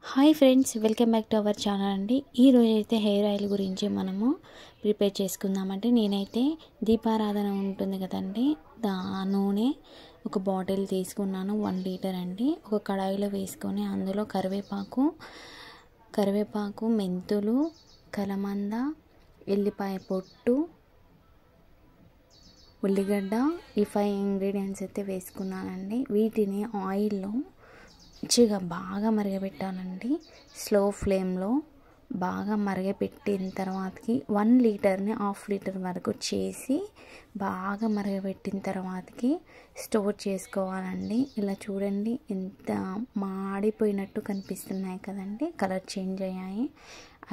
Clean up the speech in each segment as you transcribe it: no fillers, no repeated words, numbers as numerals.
Hi friends, welcome back to our channel అండి. ఈరోజు అయితే హెయిర్ ఆయిల్ గురించి మనము ప్రిపేర్ చేసుకుందామంటే నేనైతే దీపారాధన ఉంటుంది కదండి, నూనె ఒక బాటిల్ తీసుకున్నాను, 1 లీటర్ అండి. ఒక కడాయిలో వేసుకొని అందులో కరివేపాకు, మెంతులు, కలమంద, ఎల్లిపాయ పొట్టు, ఉల్లిగడ్డ, ఈ 5 ఇంగ్రీడియంట్స్ అయితే వేసుకున్నానండి. వీటిని ఆయిల్లో మంచిగా బాగా మరగబెట్టానండి. స్లో ఫ్లేమ్లో బాగా మరగపెట్టిన తర్వాతకి 1 లీటర్ని 1/2 లీటర్ వరకు చేసి బాగా మరగబెట్టిన తర్వాతకి స్టోర్ చేసుకోవాలండి. ఇలా చూడండి, ఎంత మాడిపోయినట్టు కనిపిస్తున్నాయి కదండి, కలర్ చేంజ్ అయ్యాయి.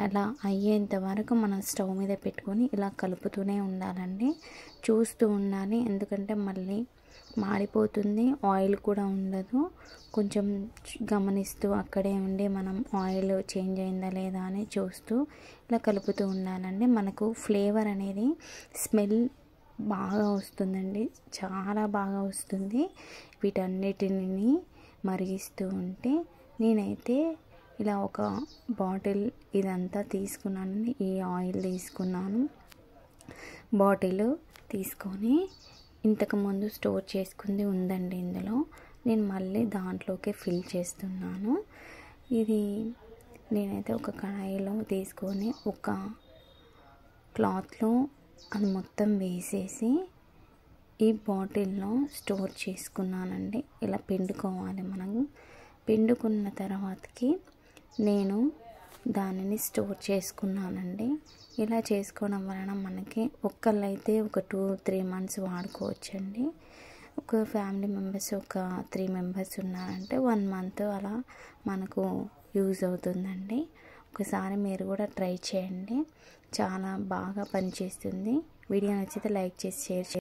అలా అయ్యేంత వరకు మనం స్టవ్ మీద పెట్టుకొని ఇలా కలుపుతూనే ఉండాలండి, చూస్తూ ఉండాలి. ఎందుకంటే మళ్ళీ మాడిపోతుంది, ఆయిల్ కూడా ఉండదు. కొంచెం గమనిస్తూ అక్కడే ఉండి మనం ఆయిల్ చేంజ్ అయిందా లేదా అని చూస్తూ ఇలా కలుపుతూ ఉండాలండి. మనకు ఫ్లేవర్ అనేది స్మెల్ బాగా వస్తుందండి, చాలా బాగా వస్తుంది వీటన్నిటిని మరిగిస్తూ ఉంటే. నేనైతే ఇలా ఒక బాటిల్ ఇదంతా తీసుకున్నానండి, ఈ ఆయిల్ తీసుకున్నాను. బాటిల్ తీసుకొని ఇంతకుముందు స్టోర్ చేసుకుంది ఉందండి, ఇందులో నేను మళ్ళీ దాంట్లోకి ఫిల్ చేస్తున్నాను. ఇది నేనైతే ఒక కడాయిలో తీసుకొని ఒక క్లాత్లో అది మొత్తం వేసేసి ఈ బాటిల్లో స్టోర్ చేసుకున్నానండి. ఇలా పిండుకోవాలి మనం. పిండుకున్న తర్వాతకి నేను దానిని స్టోర్ చేసుకున్నానండి. ఇలా చేసుకోవడం వలన మనకి ఒక్కళ్ళైతే ఒక 2-3 మంత్స్ వాడుకోవచ్చండి. ఒక ఫ్యామిలీ మెంబర్స్ ఒక 3 మెంబర్స్ ఉన్నారంటే 1 మంత్ అలా మనకు యూజ్ అవుతుందండి. ఒకసారి మీరు కూడా ట్రై చేయండి, చాలా బాగా పనిచేస్తుంది. వీడియో నచ్చితే లైక్ చేసి షేర్ చేయండి.